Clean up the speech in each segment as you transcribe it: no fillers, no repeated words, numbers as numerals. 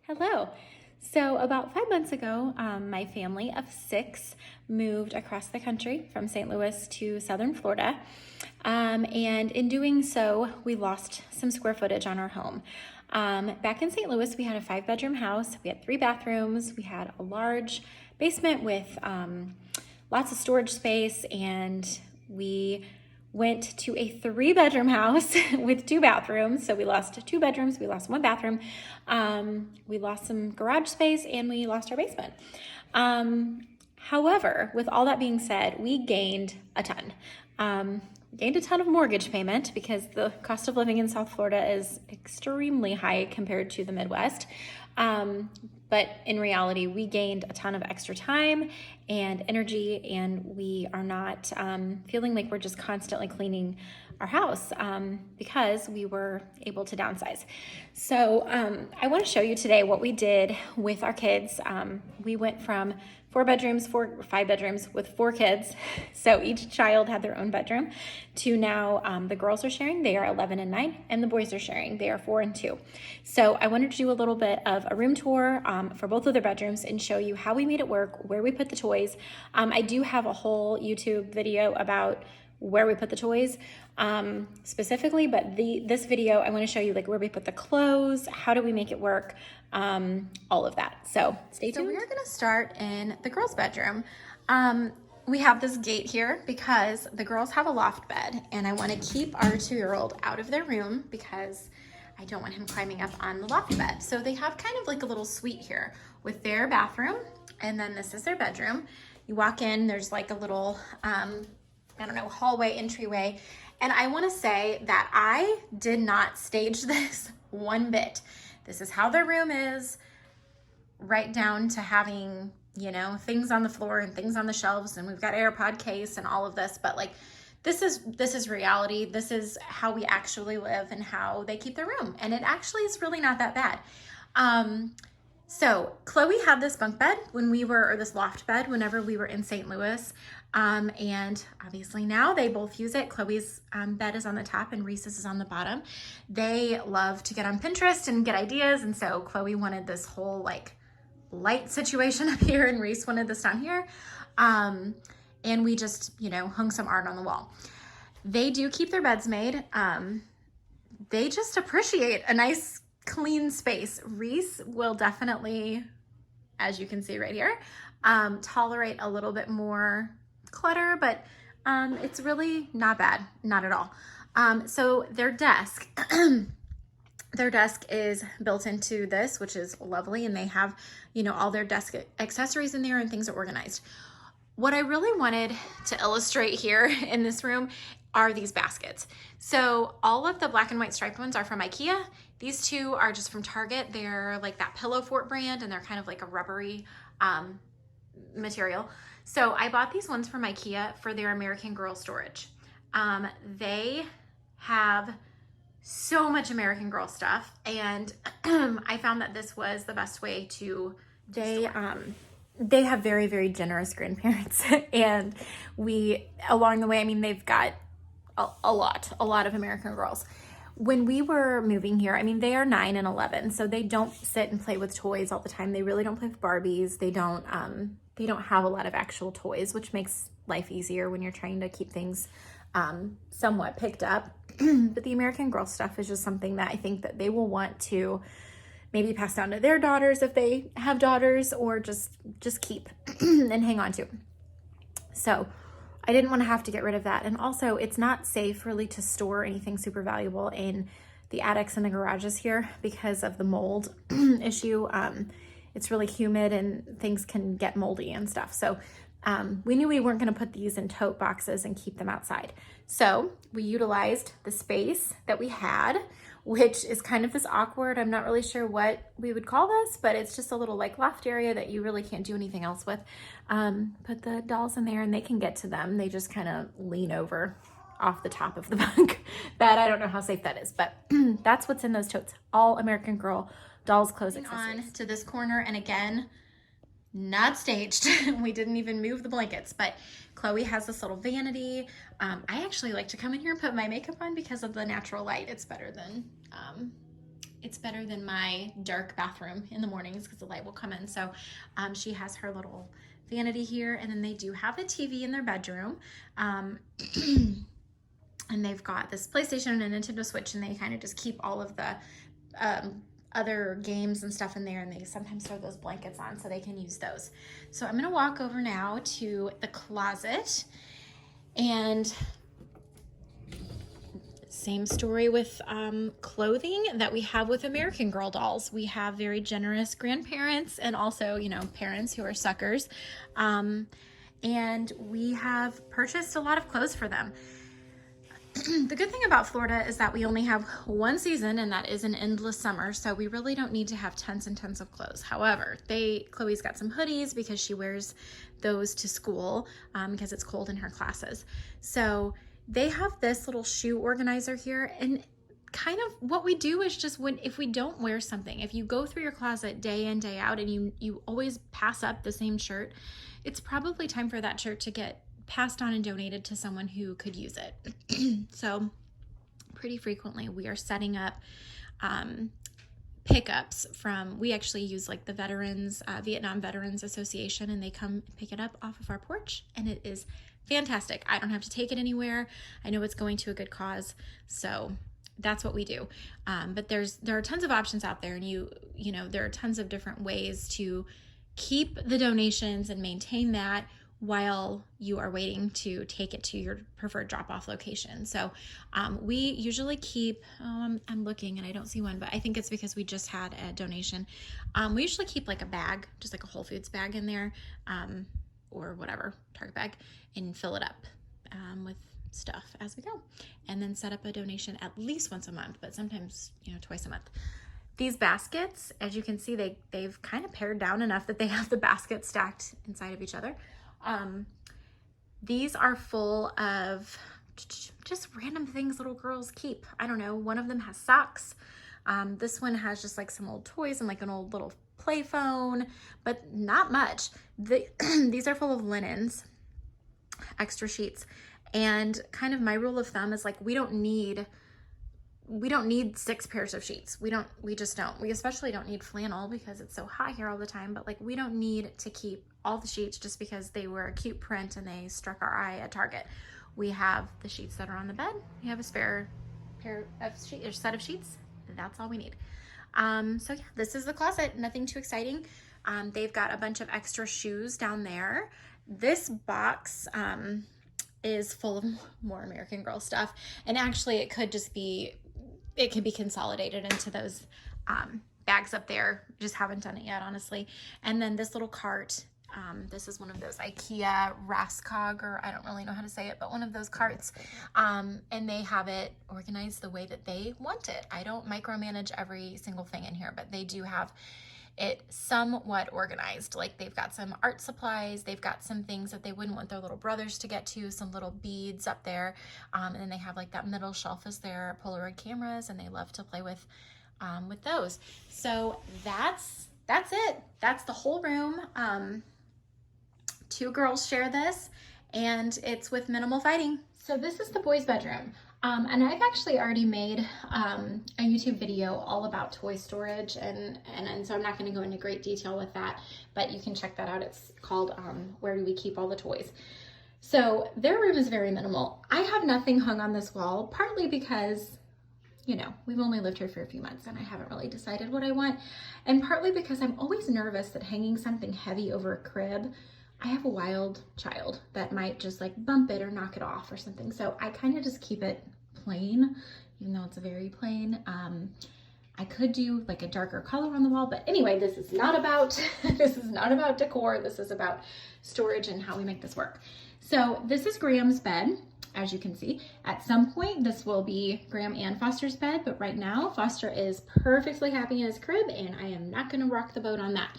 Hello. So, about 5 months ago, my family of 6 moved across the country from St. Louis to southern Florida. And in doing so, we lost some square footage on our home. Back in St. Louis, we had a 5-bedroom house. We had 3 bathrooms. We had a large basement with lots of storage space, and we went to a 3-bedroom house with 2 bathrooms. So we lost 2 bedrooms, we lost 1 bathroom, we lost some garage space, and we lost our basement. However, with all that being said, we gained a ton. Gained a ton of mortgage payment because the cost of living in South Florida is extremely high compared to the Midwest. But in reality, we gained a ton of extra time and energy, and we are not feeling like we're just constantly cleaning our house because we were able to downsize. So I want to show you today what we did with our kids. We went from 5 bedrooms with 4 kids. So each child had their own bedroom to now the girls are sharing, they are 11 and 9, and the boys are sharing, they are 4 and 2. So I wanted to do a little bit of a room tour for both of their bedrooms and show you how we made it work, where we put the toys. I do have a whole YouTube video about where we put the toys specifically, but this video I want to show you like where we put the clothes, how do we make it work, all of that. So stay tuned. So we're gonna start in the girls' bedroom. We have this gate here because the girls have a loft bed, and I want to keep our 2-year-old out of their room because I don't want him climbing up on the loft bed. So they have kind of like a little suite here with their bathroom, and then this is their bedroom. You walk in, there's like a little hallway, entryway. And I want to say that I did not stage this one bit. This is how their room is, right down to having, things on the floor and things on the shelves, and we've got AirPod case and all of this, but like this is reality. This is how we actually live and how they keep their room. And it actually is really not that bad. So Chloe had this bunk bed or this loft bed whenever we were in St. Louis. And obviously now they both use it. Chloe's bed is on the top and Reese's is on the bottom. They love to get on Pinterest and get ideas. And so Chloe wanted this whole like light situation up here, and Reese wanted this down here. And we just, hung some art on the wall. They do keep their beds made. They just appreciate a nice clean space. Reese will definitely, as you can see right here, tolerate a little bit more clutter, but it's really not bad, not at all. So their desk, their desk is built into this, which is lovely, and they have, all their desk accessories in there and things are organized. What I really wanted to illustrate here in this room are these baskets. So all of the black and white striped ones are from IKEA. These 2 are just from Target. They're like that Pillow Fort brand, and they're kind of like a rubbery material. So I bought these ones from IKEA for their American Girl storage. They have so much American Girl stuff, and I found that this was the best way to they have very, very generous grandparents, and along the way, they've got a lot of American Girls. When we were moving here, they are 9 and 11, so they don't sit and play with toys all the time. They really don't play with Barbies. They don't have a lot of actual toys, which makes life easier when you're trying to keep things somewhat picked up. But the American Girl stuff is just something that I think that they will want to maybe pass down to their daughters if they have daughters, or just keep and hang on to. So I didn't want to have to get rid of that. And also, it's not safe really to store anything super valuable in the attics and the garages here because of the mold issue. It's really humid and things can get moldy and stuff. So we knew we weren't going to put these in tote boxes and keep them outside. So we utilized the space that we had, which is kind of this awkward, I'm not really sure what we would call this, but it's just a little like loft area that you really can't do anything else with. Put the dolls in there and they can get to them. They just kind of lean over off the top of the bunk bed. I don't know how safe that is, but that's what's in those totes. All American Girl dolls, clothes, accessories. On to this corner, and again, not staged. We didn't even move the blankets, but Chloe has this little vanity. I actually like to come in here and put my makeup on because of the natural light. It's better than it's better than my dark bathroom in the mornings because the light will come in. So she has her little vanity here, and then they do have a TV in their bedroom. And they've got this PlayStation and a Nintendo Switch, and they kind of just keep all of the other games and stuff in there, and they sometimes throw those blankets on so they can use those. So I'm gonna walk over now to the closet, and same story with clothing that we have with American Girl dolls. We have very generous grandparents and also, you know, parents who are suckers. And we have purchased a lot of clothes for them. The good thing about Florida is that we only have one season, and that is an endless summer, so we really don't need to have tons and tons of clothes. However, Chloe's got some hoodies because she wears those to school because it's cold in her classes. So they have this little shoe organizer here, and kind of what we do is just if we don't wear something, if you go through your closet day in, day out, and you always pass up the same shirt, it's probably time for that shirt to get passed on and donated to someone who could use it. So pretty frequently we are setting up pickups we actually use like the Vietnam Veterans Association, and they come pick it up off of our porch, and it is fantastic. I don't have to take it anywhere. I know it's going to a good cause, so that's what we do. But there are tons of options out there, and you know there are tons of different ways to keep the donations and maintain that while you are waiting to take it to your preferred drop-off location. So we usually keep, I'm looking and I don't see one, but I think it's because we just had a donation. We usually keep like a bag, just like a Whole Foods bag in there, or whatever, Target bag, and fill it up with stuff as we go. And then set up a donation at least once a month, but sometimes, you know, twice a month. These baskets, as you can see, they've kind of pared down enough that they have the baskets stacked inside of each other. These are full of just random things little girls keep. I don't know, one of them has socks. This one has just like some old toys and like an old little play phone, but not much. These are full of linens, extra sheets, and kind of my rule of thumb is like we don't need 6 pairs of sheets. We just don't. We especially don't need flannel because it's so hot here all the time, but like we don't need to keep all the sheets just because they were a cute print and they struck our eye at Target. We have the sheets that are on the bed. We have a spare set of sheets. That's all we need. So yeah, this is the closet. Nothing too exciting. They've got a bunch of extra shoes down there. This box is full of more American Girl stuff, and actually it could be consolidated into those bags up there. Just haven't done it yet, honestly. And then this little cart, this is one of those IKEA Raskog, or I don't really know how to say it, but one of those carts. And they have it organized the way that they want it. I don't micromanage every single thing in here, but they do have it somewhat organized. Like they've got some art supplies, they've got some things that they wouldn't want their little brothers to get to, some little beads up there, and then they have like that middle shelf is their Polaroid cameras, and they love to play with those. So that's it. That's the whole room. 2 girls share this, and it's with minimal fighting. So this is the boys' bedroom. And I've actually already made a YouTube video all about toy storage, and so I'm not going to go into great detail with that, but you can check that out. It's called Where Do We Keep All the Toys? So their room is very minimal. I have nothing hung on this wall, partly because, you know, we've only lived here for a few months and I haven't really decided what I want, and partly because I'm always nervous that hanging something heavy over a crib, I have a wild child that might just like bump it or knock it off or something. So I kind of just keep it plain, even though it's very plain. I could do like a darker color on the wall, but anyway, this is not about decor. This is about storage and how we make this work. So this is Graham's bed, as you can see. At some point, this will be Graham and Foster's bed, but right now Foster is perfectly happy in his crib, and I am not going to rock the boat on that.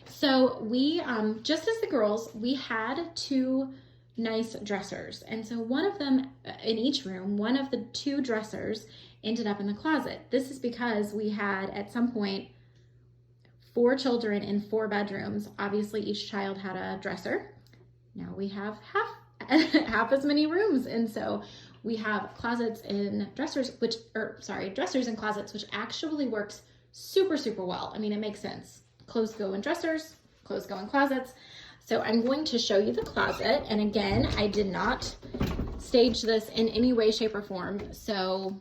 So we, just as the girls, we had 2 nice dressers. And so one of them in each room, one of the 2 dressers ended up in the closet. This is because we had at some point 4 children in 4 bedrooms. Obviously each child had a dresser. Now we have half as many rooms. And so we have closets and dressers, dressers and closets, which actually works super, super well. I mean, it makes sense. Clothes go in dressers, clothes go in closets. So I'm going to show you the closet. And again, I did not stage this in any way, shape, or form. So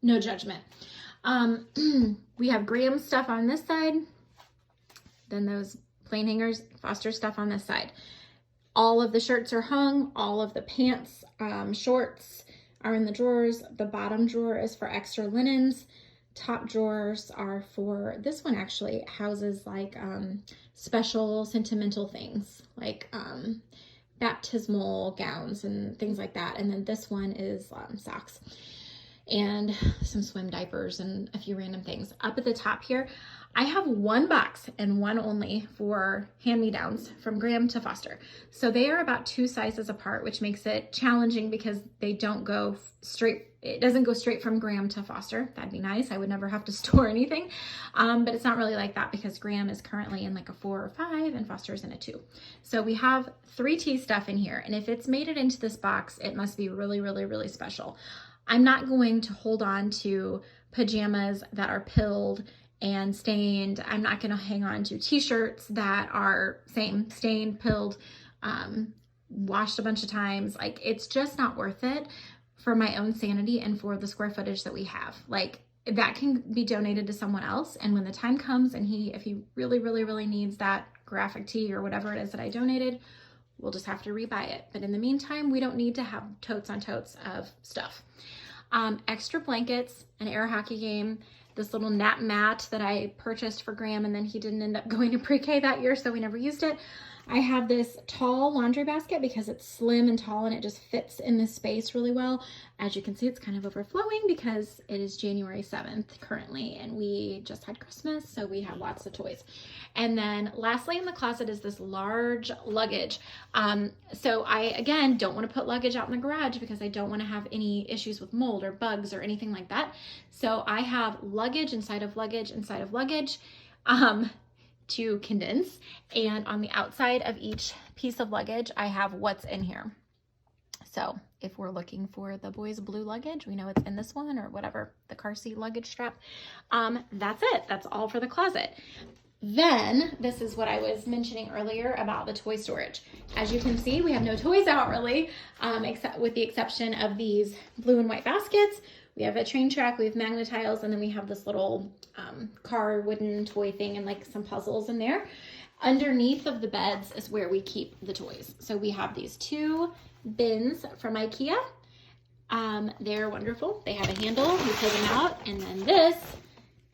no judgment. We have Graham's stuff on this side. Then those plain hangers, Foster stuff on this side. All of the shirts are hung. All of the pants, shorts are in the drawers. The bottom drawer is for extra linens. Top drawers are for, this one actually houses like special sentimental things like baptismal gowns and things like that. And then this one is socks and some swim diapers and a few random things. Up at the top here, I have one box and one only for hand-me-downs from Graham to Foster. So they are about 2 sizes apart, which makes it challenging because they don't go straight. It doesn't go straight from Graham to Foster. That'd be nice. I would never have to store anything. But it's not really like that because Graham is currently in like a 4 or 5 and Foster is in a 2. So we have 3T stuff in here. And if it's made it into this box, it must be really, really, really special. I'm not going to hold on to pajamas that are pilled and stained. I'm not going to hang on to t-shirts that are stained, pilled, washed a bunch of times. Like, it's just not worth it for my own sanity and for the square footage that we have. Like, that can be donated to someone else. And when the time comes and if he really, really, really needs that graphic tee or whatever it is that I donated, we'll just have to rebuy it. But in the meantime, we don't need to have totes on totes of stuff. Extra blankets, an air hockey game, this little nap mat that I purchased for Graham, and then he didn't end up going to pre-K that year, so we never used it. I have this tall laundry basket because it's slim and tall and it just fits in this space really well. As you can see, it's kind of overflowing because it is January 7th currently and we just had Christmas, so we have lots of toys. And then lastly in the closet is this large luggage. So I, again, don't want to put luggage out in the garage because I don't want to have any issues with mold or bugs or anything like that. So I have luggage inside of luggage inside of luggage. To condense, and on the outside of each piece of luggage I have what's in here. So if we're looking for the boys' blue luggage, we know it's in this one, or whatever, the car seat luggage strap. That's it. That's all for the closet. Then this is what I was mentioning earlier about the toy storage. As you can see, we have no toys out really, except with the exception of these blue and white baskets. We have a train track, we have magnetiles, and then we have this little car wooden toy thing and like some puzzles in there. Underneath of the beds is where we keep the toys. So we have these 2 bins from IKEA. They're wonderful. They have a handle, we pull them out, and then this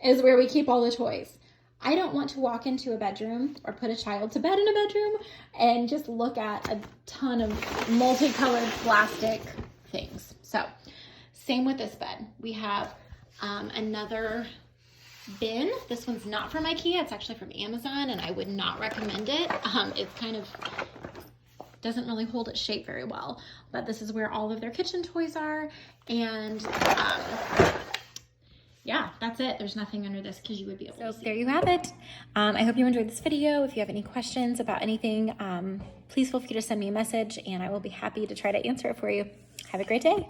is where we keep all the toys. I don't want to walk into a bedroom or put a child to bed in a bedroom and just look at a ton of multicolored plastic things. So same with this bed. We have another bin. This one's not from IKEA. It's actually from Amazon, and I would not recommend it. It's kind of doesn't really hold its shape very well. But this is where all of their kitchen toys are. And yeah, that's it. There's nothing under this because you would be able to see. There you have it. I hope you enjoyed this video. If you have any questions about anything, please feel free to send me a message, and I will be happy to try to answer it for you. Have a great day.